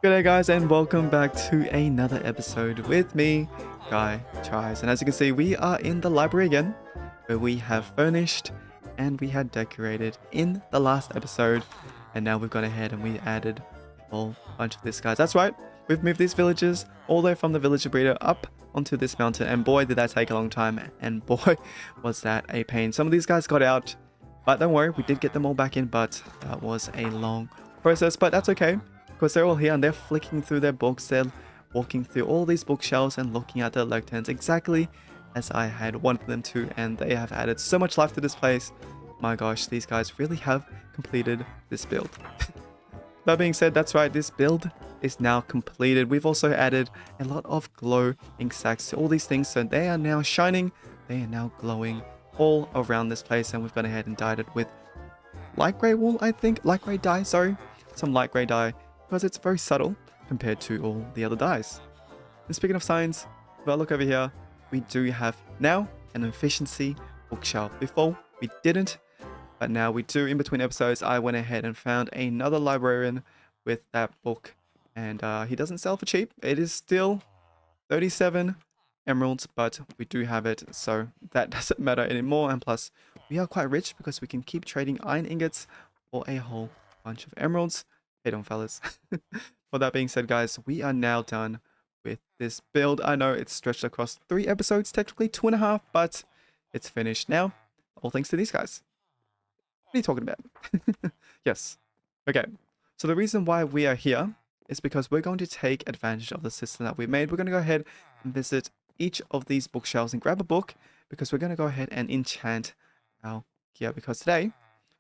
G'day guys and welcome back to another episode with me, Guy Tries. And as you can see, we are in the library again, where we have furnished and we had decorated in the last episode. And now we've gone ahead and we added a whole bunch of this, guys. That's right, we've moved these villagers all the way from the villager breeder up onto this mountain. And boy, did that take a long time. And boy, was that a pain. Some of these guys got out, but don't worry, we did get them all back in. But that was a long process, but that's okay. Because they're all here and they're flicking through their books, they're walking through all these bookshelves and looking at their lecterns exactly as I had wanted them to, and they have added so much life to this place. My gosh, these guys really have completed this build. That being said, that's right, this build is now completed. We've also added a lot of glow ink sacks to all these things, so they are now shining, they are now glowing all around this place, and we've gone ahead and dyed it with light grey wool, I think, light grey dye, sorry, some light grey dye, because it's very subtle compared to all the other dyes. And speaking of signs, if I look over here, we do have now an efficiency bookshelf. Before we didn't, but now we do. In between episodes, I went ahead and found another librarian with that book, and he doesn't sell for cheap. It is still 37 emeralds, but we do have it, so that doesn't matter anymore. And plus, we are quite rich because we can keep trading iron ingots for a whole bunch of emeralds. Hey on, fellas. With that being said, guys, we are now done with this build. I know it's stretched across 3 episodes, technically 2.5, but it's finished now. All thanks to these guys. What are you talking about? Yes. Okay. So the reason why we are here is because we're going to take advantage of the system that we made. We're going to go ahead and visit each of these bookshelves and grab a book, because we're going to go ahead and enchant our gear, because today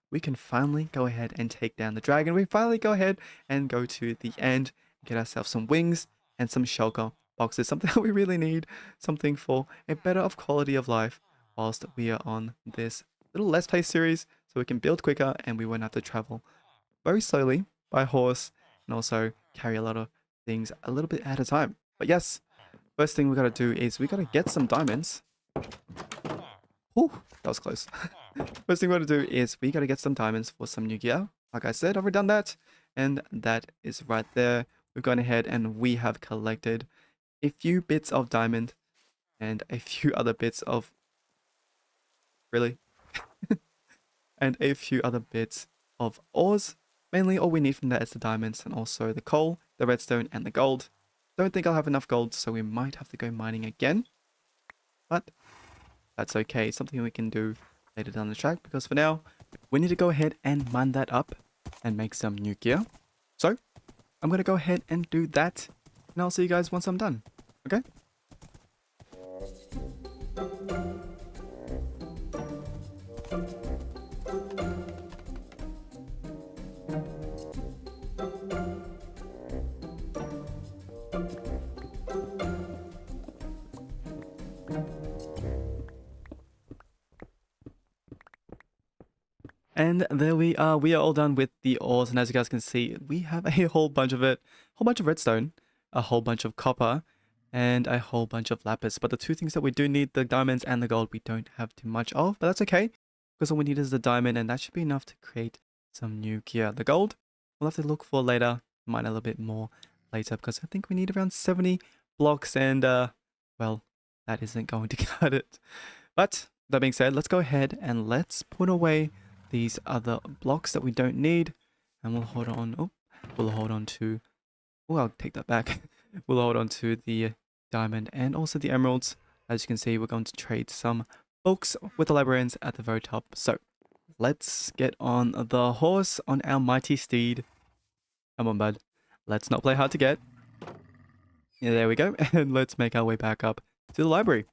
we can finally go ahead and take down the dragon. We finally go ahead and go to the end, get ourselves some wings and some shulker boxes, something that we really need, something for a better of quality of life whilst we are on this little Let's Play series, so we can build quicker and we won't have to travel very slowly by horse and also carry a lot of things a little bit at a time. But yes, first thing we got to do is we got to get some diamonds. Ooh, that was close. First thing we got to do is we got to get some diamonds for some new gear. Like I said, I've already done that. And that is right there. We've gone ahead and we have collected a few bits of diamond and a few other bits of... Really? And a few other bits of ores. Mainly all we need from that is the diamonds and also the coal, the redstone and the gold. Don't think I'll have enough gold, so we might have to go mining again. But that's okay. Something we can do later down the track, because for now we need to go ahead and mine that up and make some new gear. So I'm going to go ahead and do that, and I'll see you guys once I'm done. Okay? And there we are all done with the ores, and as you guys can see, we have a whole bunch of it, a whole bunch of redstone, a whole bunch of copper, and a whole bunch of lapis. But the two things that we do need, the diamonds and the gold, we don't have too much of, but that's okay, because all we need is the diamond, and that should be enough to create some new gear. The gold, we'll have to look for later, mine a little bit more later, because I think we need around 70 blocks, and well, that isn't going to cut it. But that being said, let's go ahead and let's put away these other blocks that we don't need, and we'll hold on. We'll hold on to... Oh, I'll take that back. We'll hold on to the diamond and also the emeralds. As you can see, we're going to trade some books with the librarians at the very top. So let's get on the horse, on our mighty steed. Come on, bud. Let's not play hard to get. Yeah, there we go. And let's make our way back up to the library.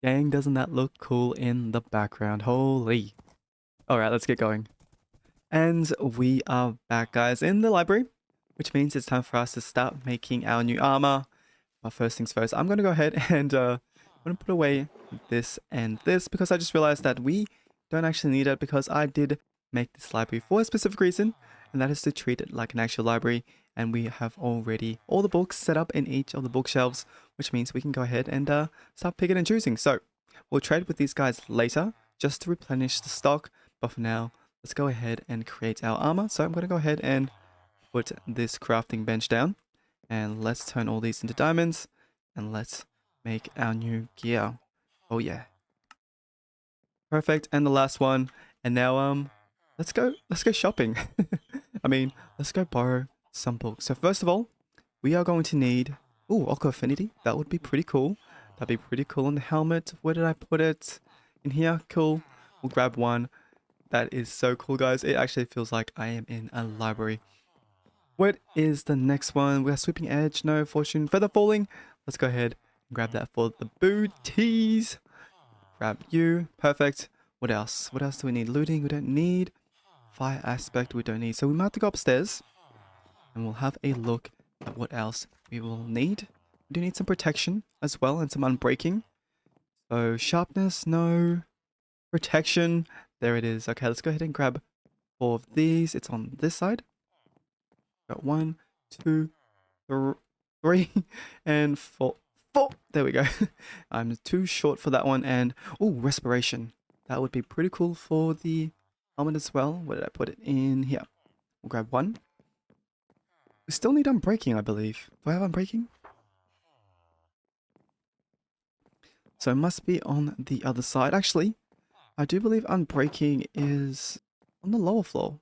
Dang, doesn't that look cool in the background? Holy. Alright, let's get going. And we are back, guys, in the library, which means it's time for us to start making our new armor. But first things first, I'm going to go ahead and I'm going to put away this and this, because I just realized that we don't actually need it, because I did make this library for a specific reason, and that is to treat it like an actual library. And we have already all the books set up in each of the bookshelves, which means we can go ahead and start picking and choosing. So we'll trade with these guys later just to replenish the stock. But for now, let's go ahead and create our armor. So I'm going to go ahead and put this crafting bench down. And let's turn all these into diamonds. And let's make our new gear. Oh yeah. Perfect. And the last one. And now let's go shopping. I mean, let's go borrow some books. So first of all, we are going to need Aqua Affinity. That would be pretty cool. That'd be pretty cool on the helmet. Where did I put it? In here. Cool. We'll grab one. That is so cool, guys. It actually feels like I am in a library. What is the next one? We have Sweeping Edge. No. Fortune. Feather Falling. Let's go ahead and grab that for the booties. Grab you. Perfect. What else? What else do we need? Looting. We don't need. Fire Aspect. We don't need. So we might have to go upstairs. And we'll have a look at what else we will need. We do need some protection as well. And some unbreaking. So sharpness. No. Protection. There it is. Okay, let's go ahead and grab 4 of these. It's on this side. Got 1, 2, 3, and 4. There we go. I'm too short for that one. And respiration. That would be pretty cool for the helmet as well. Where did I put it? In here. We'll grab 1. We still need unbreaking, I believe. Do I have unbreaking? So it must be on the other side. Actually, I do believe unbreaking is on the lower floor.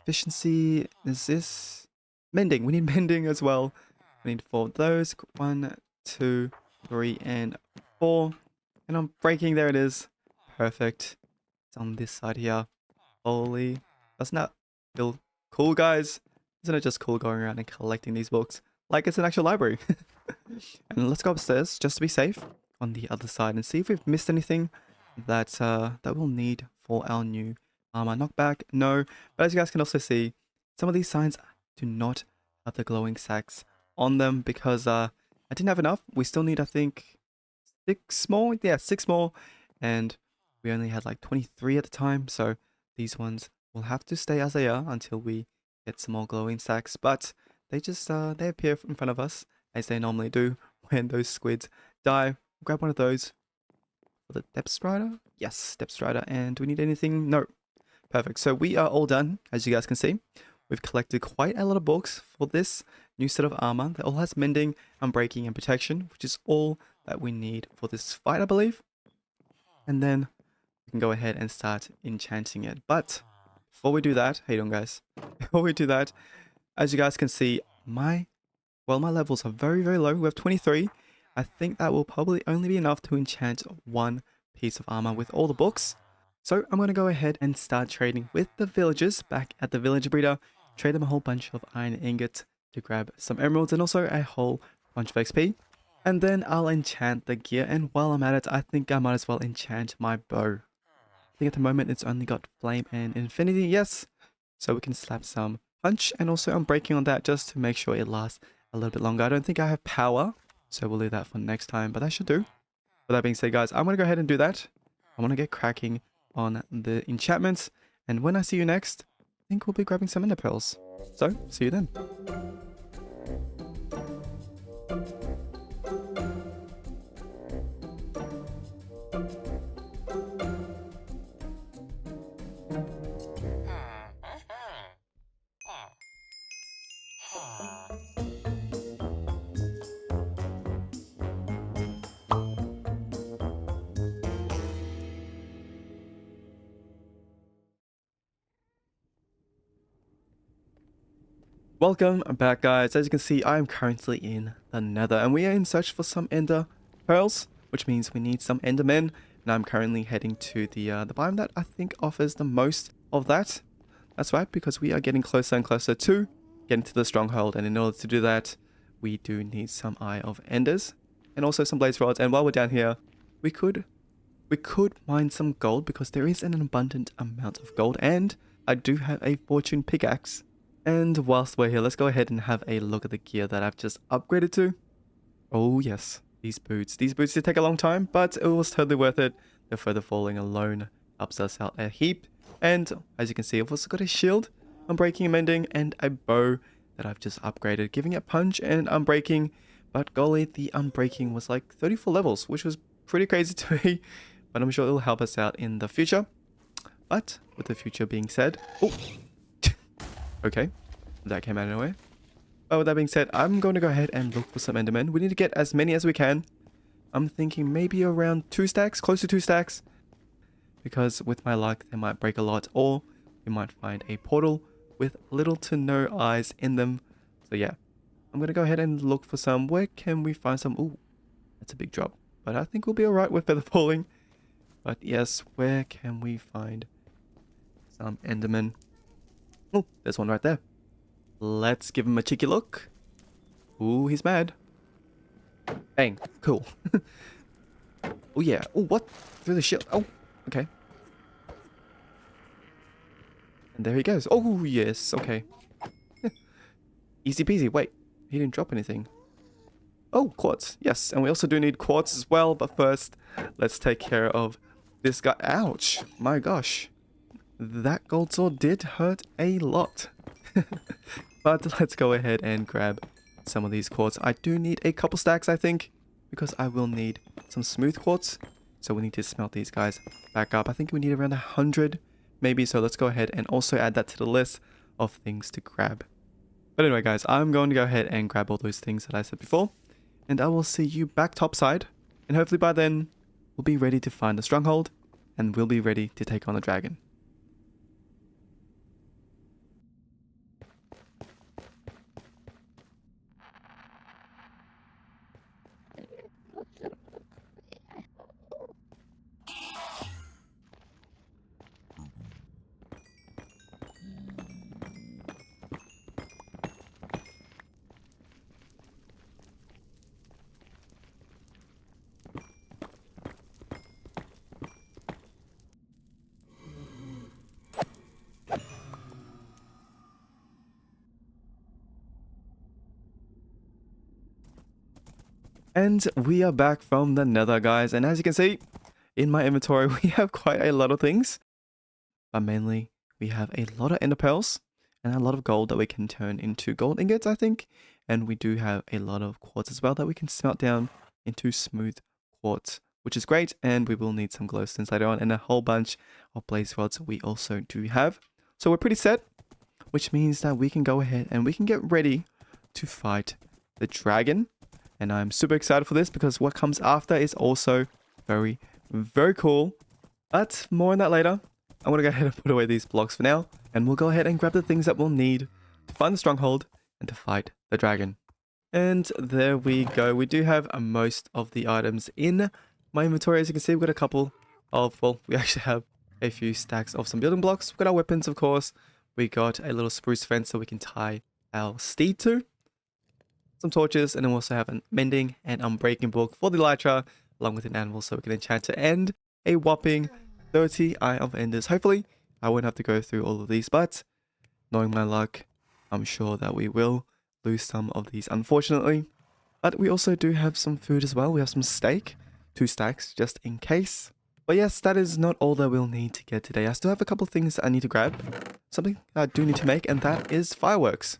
Efficiency is this. Mending. We need mending as well. We need 4 of those. 1, 2, 3, and 4. And unbreaking, there it is. Perfect. It's on this side here. Holy. Doesn't that feel cool, guys? Isn't it just cool going around and collecting these books? Like it's an actual library. And let's go upstairs just to be safe on the other side and see if we've missed anything that we'll need for our new armor. Knockback, no. But as you guys can also see, some of these signs do not have the glowing sacks on them because I didn't have enough. We still need, I think, 6 more. Yeah, 6 more. And we only had like 23 at the time. So these ones will have to stay as they are until we get some more glowing sacks. But they just, they appear in front of us as they normally do when those squids die. Grab one of those. For the Depth Strider? Yes, Depth Strider. And do we need anything? No. Perfect. So we are all done, as you guys can see. We've collected quite a lot of books for this new set of armor that all has mending, unbreaking, and protection, which is all that we need for this fight, I believe. And then we can go ahead and start enchanting it. But before we do that, how you doing, guys? Before we do that, as you guys can see, my levels are very, very low. We have 23. I think that will probably only be enough to enchant 1 piece of armor with all the books. So I'm going to go ahead and start trading with the villagers back at the village breeder. Trade them a whole bunch of iron ingots to grab some emeralds and also a whole bunch of XP. And then I'll enchant the gear. And while I'm at it, I think I might as well enchant my bow. I think at the moment it's only got flame and infinity. Yes. So we can slap some punch and also I'm breaking on that just to make sure it lasts a little bit longer. I don't think I have power. So we'll leave that for next time, but that should do. With that being said, guys, I'm going to go ahead and do that. I want to get cracking on the enchantments. And when I see you next, I think we'll be grabbing some ender pearls. So, see you then. Welcome back, guys. As you can see, I am currently in the Nether and we are in search for some ender pearls, which means we need some endermen. And I'm currently heading to the biome that I think offers the most of that. That's right, because we are getting closer and closer to getting to the stronghold, and in order to do that, we do need some Eye of Enders and also some blaze rods. And while we're down here, we could mine some gold because there is an abundant amount of gold, and I do have a fortune pickaxe. And whilst we're here, let's go ahead and have a look at the gear that I've just upgraded to. Oh yes, these boots. These boots did take a long time, but it was totally worth it. The feather falling alone helps us out a heap. And as you can see, I've also got a shield, unbreaking and mending, and a bow that I've just upgraded, giving it punch and unbreaking. But golly, the unbreaking was like 34 levels, which was pretty crazy to me. But I'm sure it'll help us out in the future. But with the future being said... Oh! Okay, that came out of nowhere. But with that being said, I'm going to go ahead and look for some Endermen. We need to get as many as we can. I'm thinking maybe around 2 stacks, close to 2 stacks. Because with my luck, they might break a lot, or we might find a portal with little to no eyes in them. So yeah, I'm going to go ahead and look for some. Where can we find some? Ooh, that's a big drop. But I think we'll be alright with feather falling. But yes, where can we find some Endermen? Oh, there's one right there. Let's give him a cheeky look. Ooh, he's mad. Bang. Cool. Oh yeah. Oh, what? Through the shield. Oh, okay. And there he goes. Oh, yes. Okay. Easy peasy. Wait, he didn't drop anything. Oh, quartz. Yes, and we also do need quartz as well. But first, let's take care of this guy. Ouch. My gosh. That gold sword did hurt a lot. But let's go ahead and grab some of these quartz. I do need a couple stacks, I think, because I will need some smooth quartz. So we need to smelt these guys back up. I think we need around 100 maybe. So let's go ahead and also add that to the list of things to grab. But anyway, guys, I'm going to go ahead and grab all those things that I said before. And I will see you back topside. And hopefully by then, we'll be ready to find the stronghold. And we'll be ready to take on the dragon. And we are back from the Nether, guys. And as you can see, in my inventory, we have quite a lot of things. But mainly, we have a lot of ender pearls and a lot of gold that we can turn into gold ingots, I think. And we do have a lot of quartz as well that we can smelt down into smooth quartz, which is great. And we will need some glowstones later on and a whole bunch of blaze rods we also do have. So we're pretty set, which means that we can go ahead and we can get ready to fight the dragon. And I'm super excited for this because what comes after is also very, very cool. But more on that later. I'm going to go ahead and put away these blocks for now. And we'll go ahead and grab the things that we'll need to find the stronghold and to fight the dragon. And there we go. We do have most of the items in my inventory. As you can see, we've got a couple of, well, we actually have a few stacks of some building blocks. We've got our weapons, of course. We got a little spruce fence so we can tie our steed to. Some torches, and then we also have a mending and unbreaking book for the elytra, along with an anvil so we can enchant it, and a whopping 30 Eye of Enders. Hopefully, I won't have to go through all of these, but knowing my luck, I'm sure that we will lose some of these, unfortunately. But we also do have some food as well. We have some steak, 2 stacks, just in case. But yes, that is not all that we'll need to get today. I still have a couple of things that I need to grab. Something I do need to make, and that is fireworks,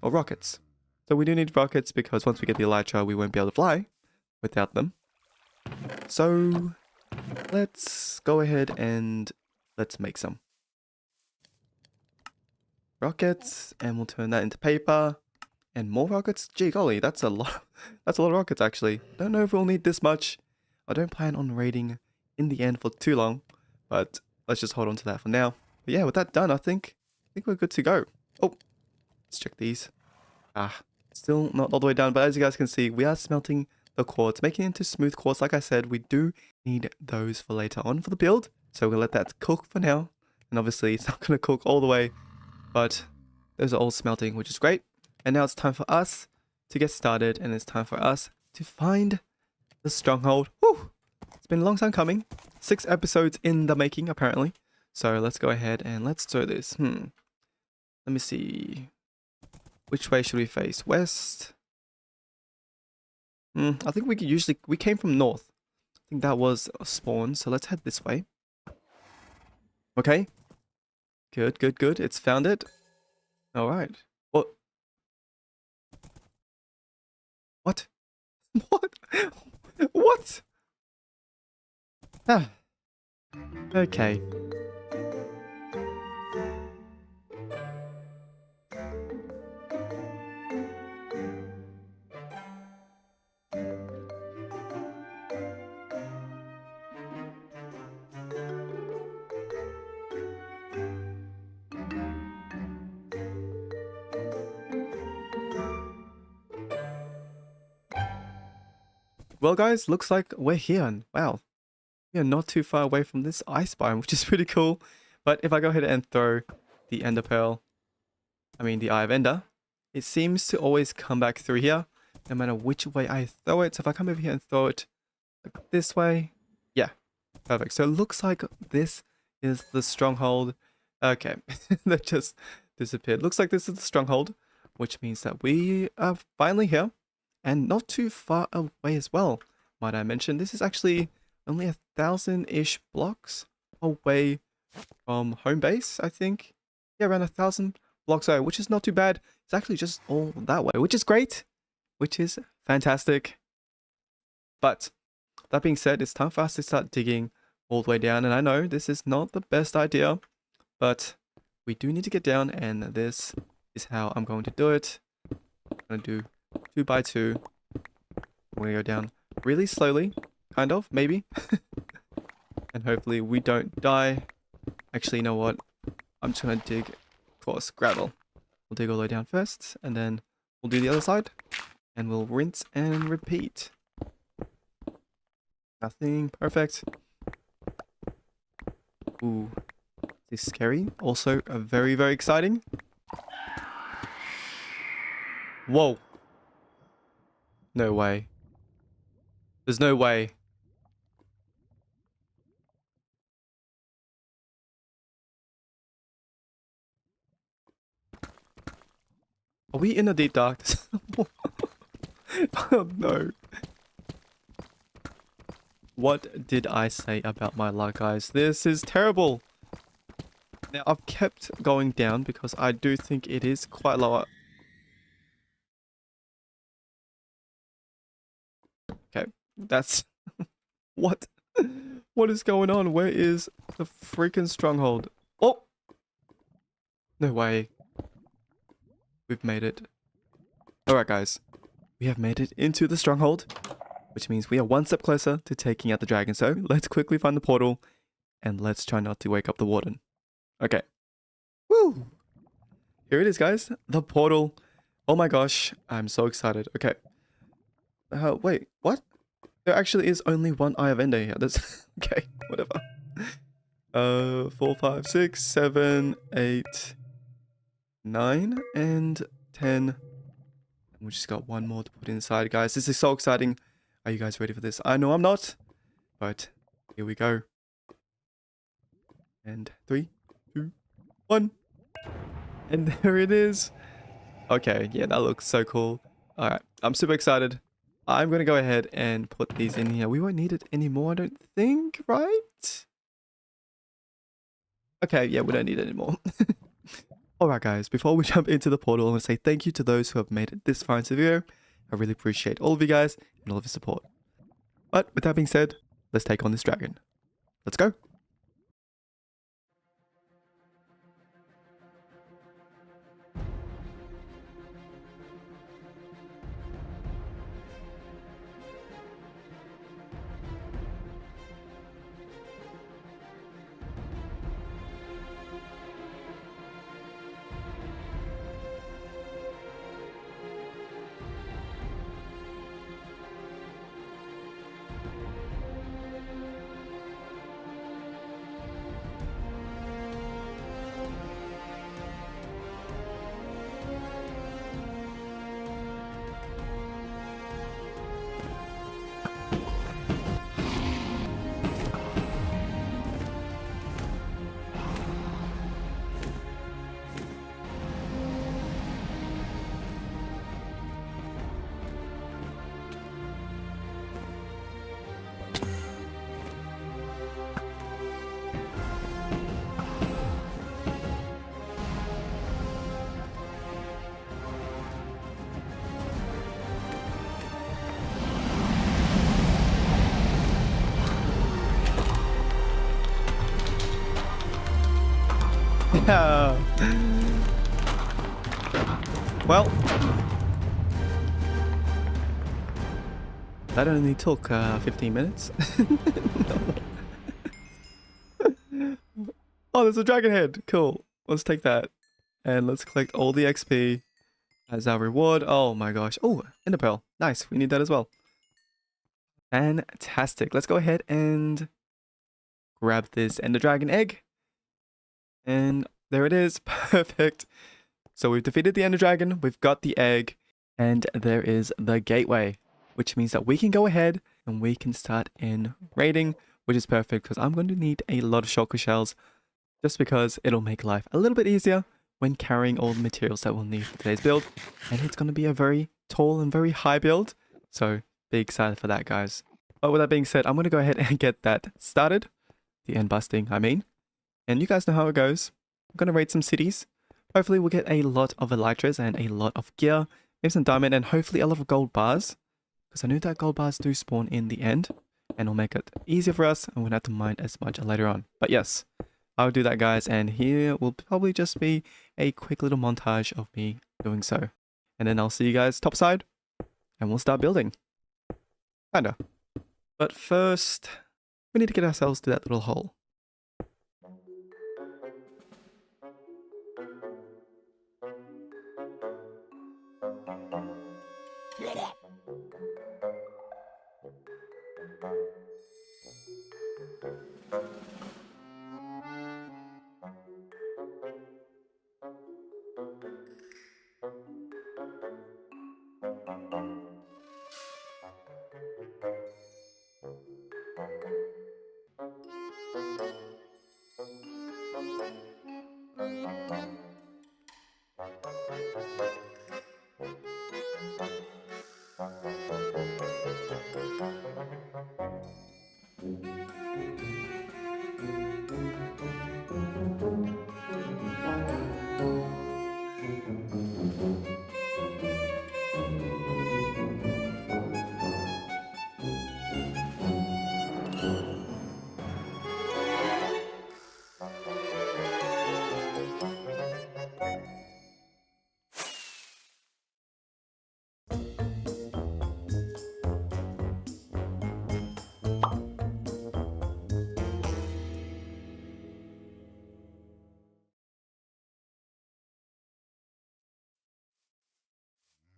or rockets. So we do need rockets because once we get the elytra, we won't be able to fly without them. So let's go ahead and let's make some rockets, and we'll turn that into paper and more rockets. Gee golly, that's a lot. That's a lot of rockets actually. Don't know if we'll need this much. I don't plan on raiding in the end for too long, but let's just hold on to that for now. But yeah, with that done, I think we're good to go. Oh, let's check these. Still not all the way done, but as you guys can see, we are smelting the quartz, making it into smooth quartz. Like I said, we do need those for later on for the build. So we'll let that cook for now. And obviously, it's not going to cook all the way, but those are all smelting, which is great. And now it's time for us to get started, and it's time for us to find the stronghold. Woo! It's been a long time coming. 6 episodes in the making, apparently. So let's go ahead and let's do this. Let me see. Which way should we face? West? I think we came from north. I think that was a spawn, so let's head this way. Okay. Good, good, good. It's found it. Alright. What? What? What? What? Ah. Okay. Well, guys, looks like we're here. And wow, we are not too far away from this ice biome, which is pretty cool. But if I go ahead and throw the ender pearl, I mean the eye of ender, it seems to always come back through here, no matter which way I throw it. So if I come over here and throw it like this way, yeah, perfect. So it looks like this is the stronghold. Okay, that just disappeared. Looks like this is the stronghold, which means that we are finally here and not too far away as well. Might I mention, this is actually only 1,000-ish blocks away from home base, I think. Yeah, around 1,000 blocks away, which is not too bad. It's actually just all that way, which is great, which is fantastic. But that being said, it's time for us to start digging all the way down. And I know this is not the best idea, but we do need to get down, and this is how I'm going to do it. I'm going to do 2 by 2. We're going to go down really slowly, kind of, maybe. And hopefully we don't die. Actually, you know what? I'm just going to dig, of course, gravel. We'll dig all the way down first, and then we'll do the other side. And we'll rinse and repeat. Nothing. Perfect. Ooh. This is scary. Also, very, very exciting. Whoa. No way. There's no way. Are we in the deep darkness? Oh no. What did I say about my luck, guys? This is terrible. Now, I've kept going down because I do think it is quite low. Okay, that's... What? What is going on? Where is the freaking stronghold? Oh! No way. We've made it. Alright, guys. We have made it into the stronghold, which means we are one step closer to taking out the dragon. So let's quickly find the portal, and let's try not to wake up the warden. Okay. Woo! Here it is, guys. The portal. Oh my gosh. I'm so excited. Okay. Wait. What? There actually is only one Eye of Ender here. That's... Okay. Whatever. 4, 5, 6, 7, 8, 9, and 10. We just got one more to put inside, guys. This is so exciting. Are you guys ready for this? I know I'm not, but here we go. And 3, 2, 1. And there it is. Okay, yeah, that looks so cool. All right, I'm super excited. I'm going to go ahead and put these in here. We won't need it anymore, I don't think, right? Okay, yeah, we don't need it anymore. Alright guys, before we jump into the portal, I want to say thank you to those who have made it this far into the video. I really appreciate all of you guys and all of your support. But with that being said, let's take on this dragon. Let's go. Yeah. Well, that only took 15 minutes. Oh, there's a dragon head. Cool. Let's take that. And let's collect all the XP as our reward. Oh my gosh. Oh, ender pearl. Nice. We need that as well. Fantastic. Let's go ahead and grab this Ender Dragon egg. And there it is. Perfect. So we've defeated the Ender Dragon, we've got the egg, and there is the gateway, which means that we can go ahead and we can start in raiding, which is perfect because I'm going to need a lot of shulker shells just because it'll make life a little bit easier when carrying all the materials that we'll need for today's build. And it's going to be a very tall and very high build, so be excited for that, guys. But with that being said, I'm going to go ahead and get that started. The end busting, I mean. And you guys know how it goes. I'm going to raid some cities. Hopefully we'll get a lot of elytras and a lot of gear, maybe some diamond, and hopefully a lot of gold bars. Because I know that gold bars do spawn in the end, and it'll make it easier for us, and we won't have to mine as much later on. But yes, I'll do that, guys, and here will probably just be a quick little montage of me doing so. And then I'll see you guys topside, and we'll start building. Kinda. But first, we need to get ourselves to that little hole.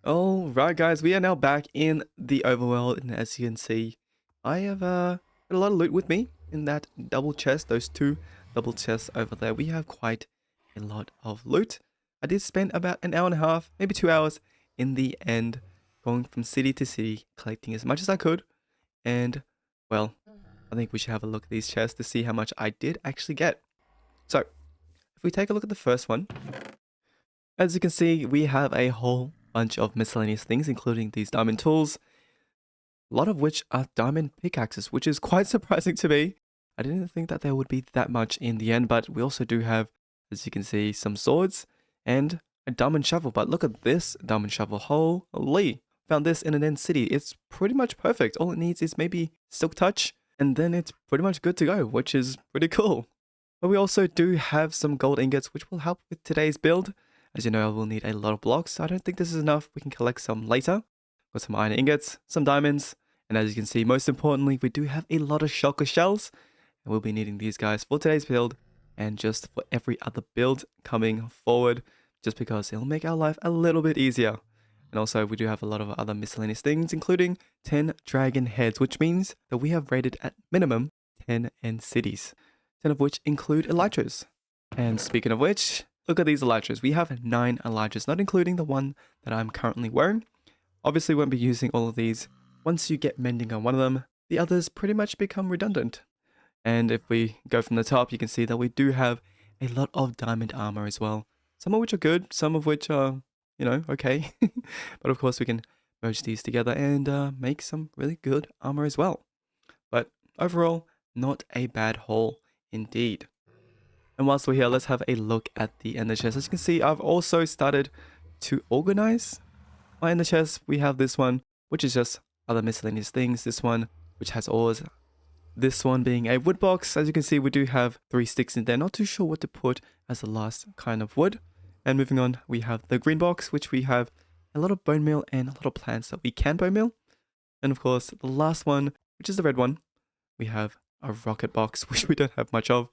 Alright, guys, we are now back in the overworld, and as you can see, I have got a lot of loot with me in that double chest, those two double chests over there. We have quite a lot of loot. I did spend about an hour and a half, maybe 2 hours in the end, going from city to city, collecting as much as I could, and, well, I think we should have a look at these chests to see how much I did actually get. So, if we take a look at the first one, as you can see, we have a whole bunch of miscellaneous things, including these diamond tools, a lot of which are diamond pickaxes, which is quite surprising to me. I didn't think that there would be that much in the end, but we also do have, as you can see, some swords and a diamond shovel. But look at this diamond shovel. Holy! Found this in an end city. It's pretty much perfect. All it needs is maybe silk touch, and then it's pretty much good to go, which is pretty cool. But we also do have some gold ingots, which will help with today's build. As you know, I will need a lot of blocks. I don't think this is enough. We can collect some later. Got some iron ingots, some diamonds. And as you can see, most importantly, we do have a lot of shulker shells. And we'll be needing these guys for today's build and just for every other build coming forward, just because it'll make our life a little bit easier. And also, we do have a lot of other miscellaneous things, including 10 dragon heads, which means that we have raided at minimum 10 end cities, 10 of which include elytras. And speaking of which, look at these elytras. We have 9 elytras, not including the one that I'm currently wearing. Obviously, won't be using all of these. Once you get mending on one of them, the others pretty much become redundant. And if we go from the top, you can see that we do have a lot of diamond armor as well. Some of which are good, some of which are, you know, okay. But of course, we can merge these together and make some really good armor as well. But overall, not a bad haul indeed. And whilst we're here, let's have a look at the ender chest. As you can see, I've also started to organize my ender chest. We have this one, which is just other miscellaneous things. This one, which has ores. This one being a wood box. As you can see, we do have 3 sticks in there. Not too sure what to put as the last kind of wood. And moving on, we have the green box, which we have a lot of bone meal and a lot of plants that we can bone meal. And of course, the last one, which is the red one, we have a rocket box, which we don't have much of.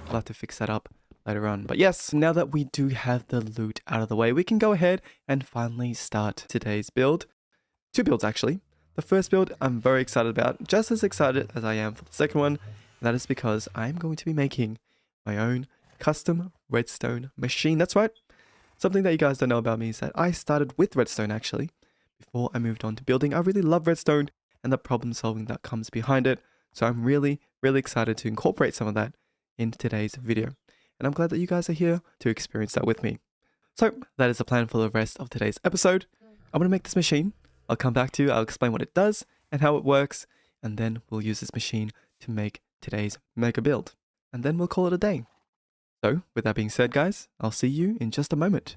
I'll have to fix that up later on. But yes, now that we do have the loot out of the way, we can go ahead and finally start today's build. 2 builds actually. The first build I'm very excited about, just as excited as I am for the second one, and that is because I'm going to be making my own custom redstone machine. That's right. Something that you guys don't know about me is that I started with redstone actually, before I moved on to building. I really love redstone and the problem solving that comes behind it, so I'm really excited to incorporate some of that into today's video. And I'm glad that you guys are here to experience that with me. So that is the plan for the rest of today's episode. I'm going to make this machine. I'll come back to you, I'll explain what it does and how it works, and then we'll use this machine to make today's mega build. And then we'll call it a day. So with that being said, guys, I'll see you in just a moment.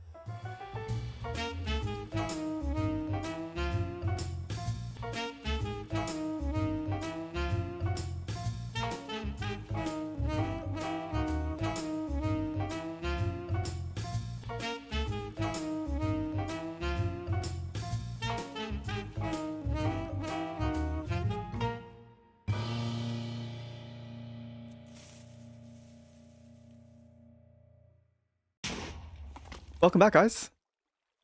Welcome back, guys.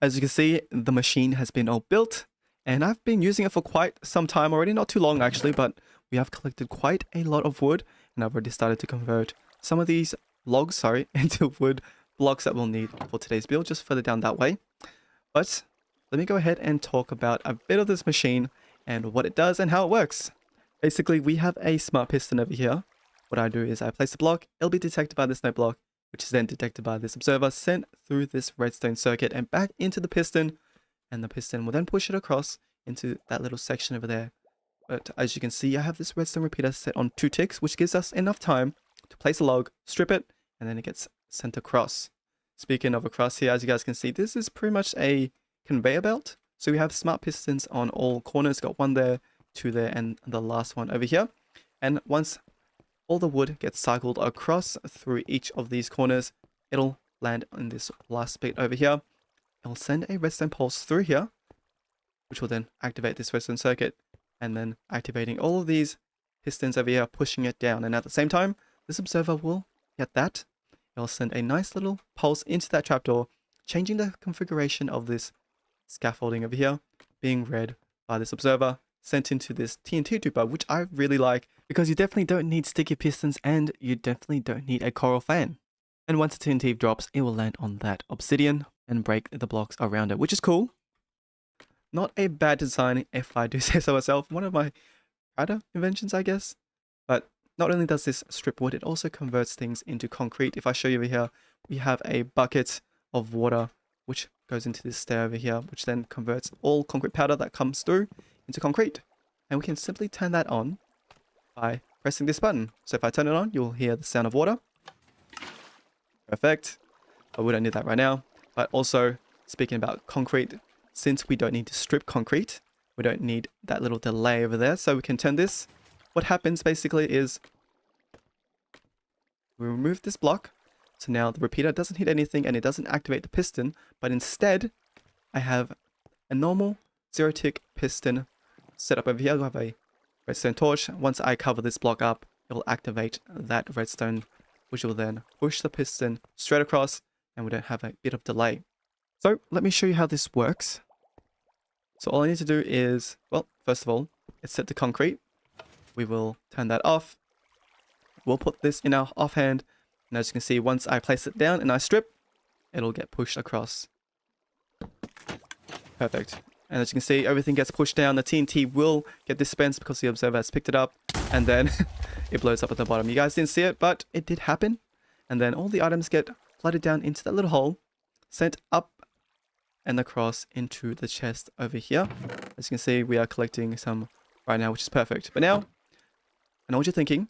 As you can see, the machine has been all built, and I've been using it for quite some time already, not too long actually, but we have collected quite a lot of wood, and I've already started to convert some of these logs, into wood blocks that we'll need for today's build, just further down that way. But let me go ahead and talk about a bit of this machine and what it does and how it works. Basically, we have a smart piston over here. What I do is I place a block, it'll be detected by this note block, which is then detected by this observer, sent through this redstone circuit and back into the piston, and the piston will then push it across into that little section over there. But as you can see, I have this redstone repeater set on 2 ticks, which gives us enough time to place a log, strip it, and then it gets sent across. Speaking of across here, as you guys can see, this is pretty much a conveyor belt. So we have smart pistons on all corners, got 1 there, 2 there, and the last one over here. And once all the wood gets cycled across through each of these corners, it'll land in this last bit over here. It'll send a redstone pulse through here, which will then activate this redstone circuit, and then activating all of these pistons over here, pushing it down. And at the same time, this observer will get that. It'll send a nice little pulse into that trapdoor, changing the configuration of this scaffolding over here, being read by this observer, sent into this TNT duper, which I really like because you definitely don't need sticky pistons and you definitely don't need a coral fan. And once the TNT drops, it will land on that obsidian and break the blocks around it, which is cool. Not a bad design, if I do say so myself. One of my prouder inventions, I guess. But not only does this strip wood, it also converts things into concrete. If I show you over here, we have a bucket of water which goes into this stair over here, which then converts all concrete powder that comes through into concrete. And we can simply turn that on by pressing this button. So if I turn it on, you'll hear the sound of water. Perfect. But we don't need that right now. But also, speaking about concrete, since we don't need to strip concrete, we don't need that little delay over there, so we can turn this. What happens basically is we remove this block. So now the repeater doesn't hit anything and it doesn't activate the piston, but instead I have a normal 0-tick piston set up over here. I have a redstone torch. Once I cover this block up, it will activate that redstone, which will then push the piston straight across, and we don't have a bit of delay. So let me show you how this works. So all I need to do is, well, first of all, it's set to concrete. We will turn that off. We'll put this in our offhand, and as you can see, once I place it down and I strip, it'll get pushed across. Perfect. And as you can see, everything gets pushed down. The TNT will get dispensed because the observer has picked it up, and then it blows up at the bottom. You guys didn't see it, but it did happen. And then all the items get flooded down into that little hole, sent up and across into the chest over here. As you can see, we are collecting some right now, which is perfect. But now, I know what you're thinking.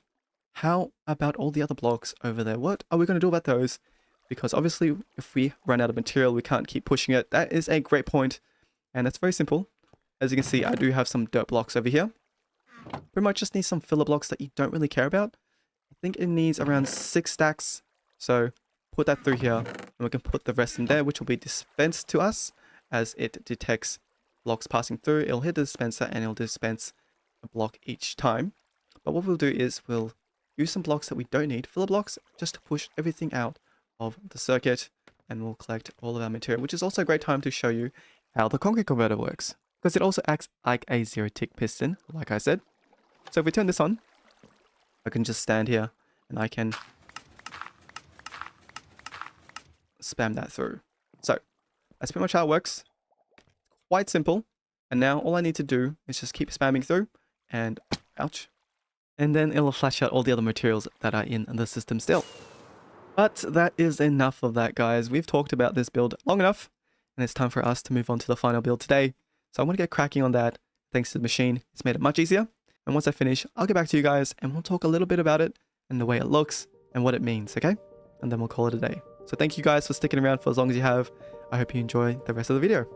How about all the other blocks over there? What are we going to do about those? Because obviously, if we run out of material, we can't keep pushing it. That is a great point. And that's very simple. As you can see, I do have some dirt blocks over here. Pretty much just need some filler blocks that you don't really care about. I think it needs around 6 stacks. So put that through here, and we can put the rest in there, which will be dispensed to us as it detects blocks passing through. It'll hit the dispenser and it'll dispense a block each time. But what we'll do is we'll use some blocks that we don't need, filler blocks, just to push everything out of the circuit, and we'll collect all of our material, which is also a great time to show you how the concrete converter works. because it also acts like a 0-tick piston, like I said. So if we turn this on, I can just stand here and I can spam that through. So that's pretty much how it works. Quite simple. And now all I need to do is just keep spamming through and ouch. And then it'll flash out all the other materials that are in the system still. But that is enough of that, guys. We've talked about this build long enough, and it's time for us to move on to the final build today. So I want to get cracking on that. Thanks to the machine, it's made it much easier. And once I finish, I'll get back to you guys and we'll talk a little bit about it and the way it looks and what it means, okay? And then we'll call it a day. So thank you guys for sticking around for as long as you have. I hope you enjoy the rest of the video.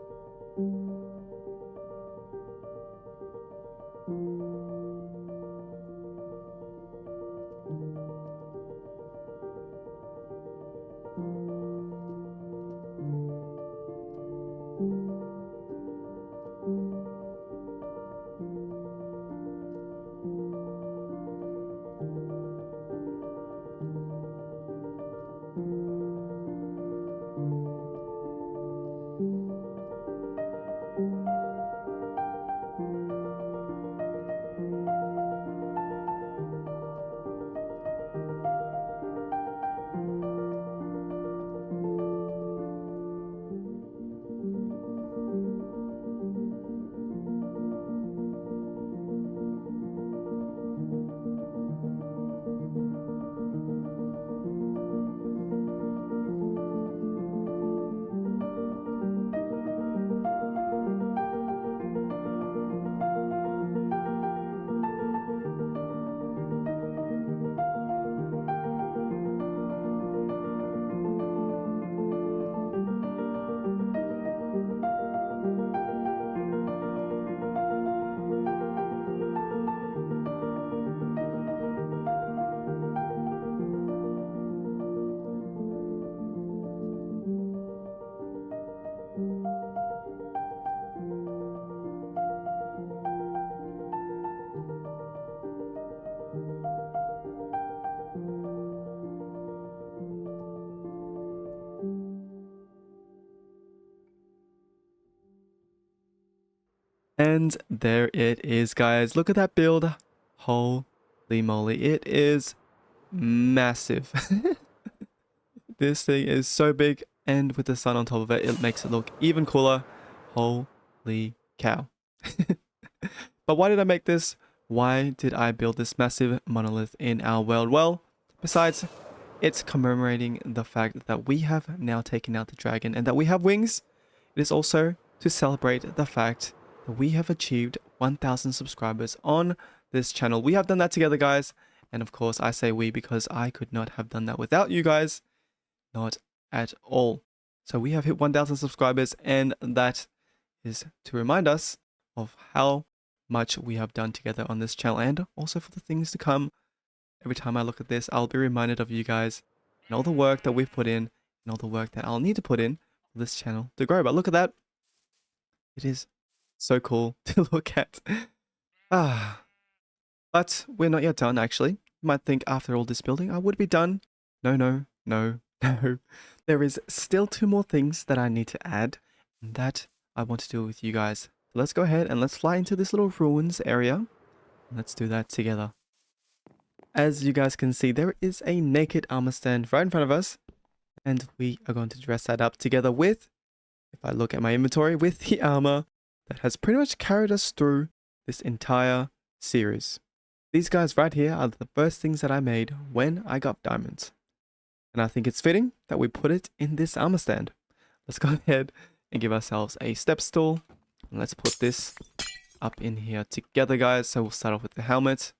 And there it is, guys. Look at that build. Holy moly. It is massive. This thing is so big. And with the sun on top of it, it makes it look even cooler. Holy cow. But why did I make this? Why did I build this massive monolith in our world? Well, besides, it's commemorating the fact that we have now taken out the dragon and that we have wings. It is also to celebrate the fact we have achieved 1,000 subscribers on this channel. We have done that together, guys. And of course, I say we because I could not have done that without you guys. Not at all. So we have hit 1,000 subscribers, and that is to remind us of how much we have done together on this channel and also for the things to come. Every time I look at this, I'll be reminded of you guys and all the work that we've put in and all the work that I'll need to put in for this channel to grow. But look at that. It is so cool to look at. But we're not yet done, actually. You might think after all this building, I would be done. No, no, no, no. There is still 2 more things that I need to add, and that I want to do with you guys. So let's go ahead and let's fly into this little ruins area. Let's do that together. As you guys can see, there is a naked armor stand right in front of us, and we are going to dress that up together with, if I look at my inventory, with the armor that has pretty much carried us through this entire series. These guys right here are the first things that I made when I got diamonds. And I think it's fitting that we put it in this armor stand. Let's go ahead and give ourselves a step stool. And let's put this up in here together, guys. So we'll start off with the helmet.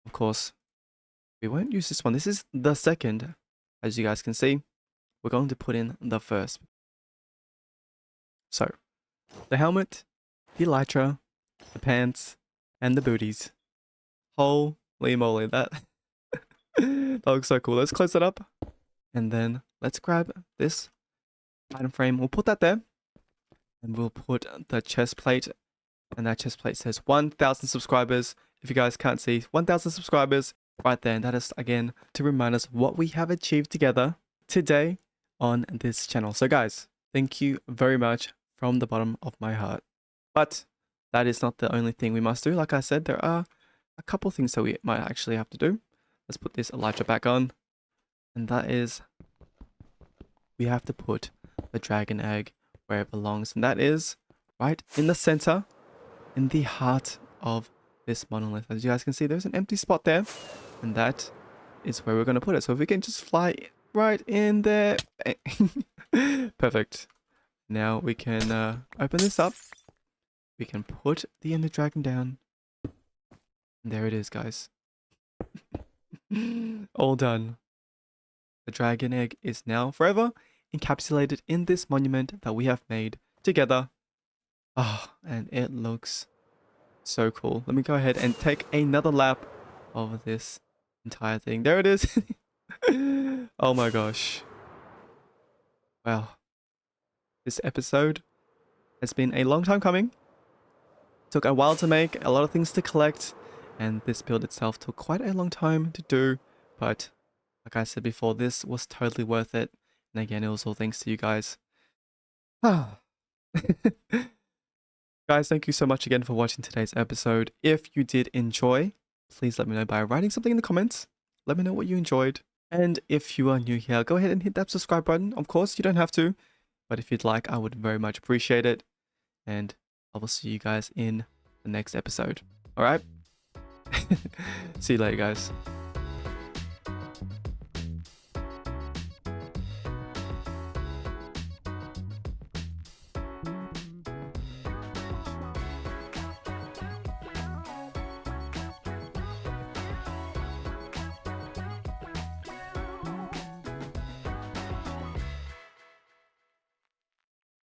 Of course, we won't use this one. This is the second. As you guys can see, we're going to put in the first. So, the helmet, the elytra, the pants, and the booties. Holy moly, that looks so cool. Let's close that up. And then let's grab this item frame. We'll put that there. And we'll put the chest plate. And that chest plate says 1,000 subscribers. If you guys can't see, 1,000 subscribers right there. And that is, again, to remind us what we have achieved together today on this channel. So guys, thank you very much from the bottom of my heart. But that is not the only thing we must do. Like I said, there are a couple things that we might actually have to do. Let's put this elytra back on. And that is, we have to put the dragon egg where it belongs. And that is right in the center, in the heart of this monolith. As you guys can see, there's an empty spot there. And that is where we're going to put it. So if we can just fly right in there. Perfect. Now we can open this up. We can put the ender dragon down. And there it is, guys. All done. The dragon egg is now forever encapsulated in this monument that we have made together. Ah, and it looks so cool. Let me go ahead and take another lap of this entire thing. There it is. Oh my gosh. Wow. This episode has been a long time coming. Took a while to make, a lot of things to collect, and this build itself took quite a long time to do, but like I said before, this was totally worth it. And again, it was all thanks to you guys. Guys, thank you so much again for watching today's episode. If you did enjoy, please let me know by writing something in the comments. Let me know what you enjoyed. And if you are new here, go ahead and hit that subscribe button. Of course, you don't have to, but if you'd like, I would very much appreciate it. And I will see you guys in the next episode. All right? See you later, guys.